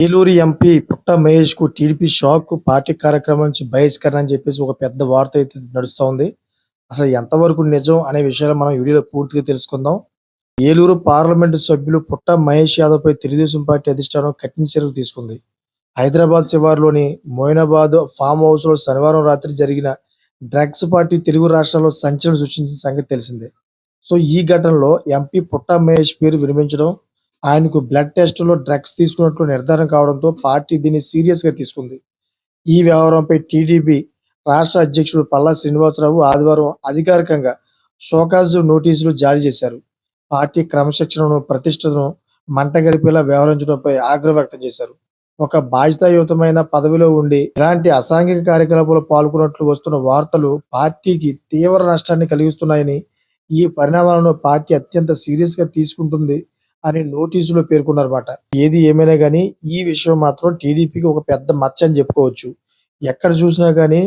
Eluru MP పుట్ట మహేష్‌కు TDP shock. Party కార్యక్రమం నుంచి బహిష్కరణ అని చెప్పేసి ఒక పెద్ద వార్త అయితే నడుస్తోంది. అసలు ఎంతవరకు నిజం అనే విషయాలు మనం వీడియోలో పూర్తిగా తెలుసుకుందాం. ఏలూరు పార్లమెంటు సభ్యులు పుట్ట మహేష్ యాదవ్‌పై తెలుగుదేశం పార్టీ అధిష్టానం కఠిన చర్యలు తీసుకుంది. హైదరాబాద్ శివారులోని మోయినాబాద్ ఫామ్ హౌస్‌లో శనివారం రాత్రి జరిగిన డ్రగ్స్ పార్టీ తెలుగు రాష్ట్రాల్లో సంచలనం సృష్టించిన సంగతి తెలిసిందే. సో, ఈ ఘటనలో ఎంపీ పుట్ట మహేష్ పేరు వినిపించడం, ఆయనకు బ్లడ్ టెస్టులో డ్రగ్స్ తీసుకున్నట్లు నిర్ధారణ కావడంతో పార్టీ దీన్ని సీరియస్‌గా తీసుకుంది. ఈ వ్యవహారంపై టీడీపీ రాష్ట్ర అధ్యక్షుడు పల్లా శ్రీనివాసరావు ఆదివారం అధికారికంగా షోకాజ్ నోటీసులు జారీ చేశారు. పార్టీ క్రమశిక్షణను, ప్రతిష్టను మంటగలిపేలా వ్యవహరించడంపై ఆగ్రహం వ్యక్తం చేశారు. ఒక బాధ్యతాయుతమైన పదవిలో ఉండి ఇలాంటి అసాంఘిక కార్యకలాపాల్లో పాల్గొన్నట్లు వస్తున్న వార్తలు పార్టీకి తీవ్ర నష్టాన్ని కలిగిస్తున్నాయని, ఈ పరిణామాలను పార్టీ అత్యంత సీరియస్‌గా తీసుకుంటుంది అని నోటీసులో పేర్కొన్నారన్నమాట. ఏది ఏమైనా గానీ ఈ విషయం మాత్రం టీడీపీకి ఒక పెద్ద మచ్చ అని చెప్పుకోవచ్చు. ఎక్కడ చూసినా గానీ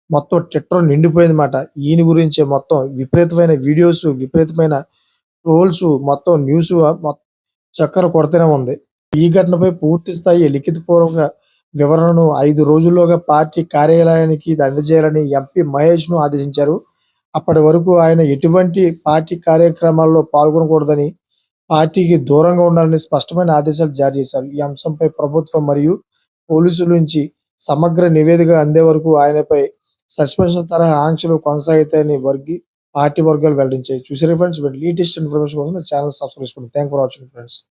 మొత్తం ట్విట్టర్ నిండిపోయిందన్నమాట. ఈయన గురించే మొత్తం విపరీతమైన వీడియోస్, విపరీతమైన ట్రోల్స్, మొత్తం న్యూస్ చక్కర కొడుతూనే ఉంది. ఈ ఘటనపై పూర్తి స్థాయి లిఖితపూర్వక వివరణను 5 రోజుల్లోగా పార్టీ కార్యాలయానికి అందజేయాలని ఎంపీ మహేష్‌ను ఆదేశించారు. అప్పటి వరకు ఆయన ఎటువంటి పార్టీ కార్యక్రమాల్లో పాల్గొనకూడదని, పార్టీకి దూరంగా ఉండాలని స్పష్టమైన ఆదేశాలు జారీ చేశారు. ఈ అంశంపై ప్రభుత్వం మరియు పోలీసుల నుంచి సమగ్ర నివేదిక అందే వరకు ఆయనపై సస్పెన్షన్ తరహా ఆంక్షలు కొనసాగుతాయని పార్టీ వర్గాలు వెల్లడించాయి. చూసారా ఫ్రెండ్స్, లేటెస్ట్ ఇన్ఫర్మేషన్ కోసం ఛానల్ సబ్స్క్రైబ్ చేసుకోండి. Thanks for watching friends.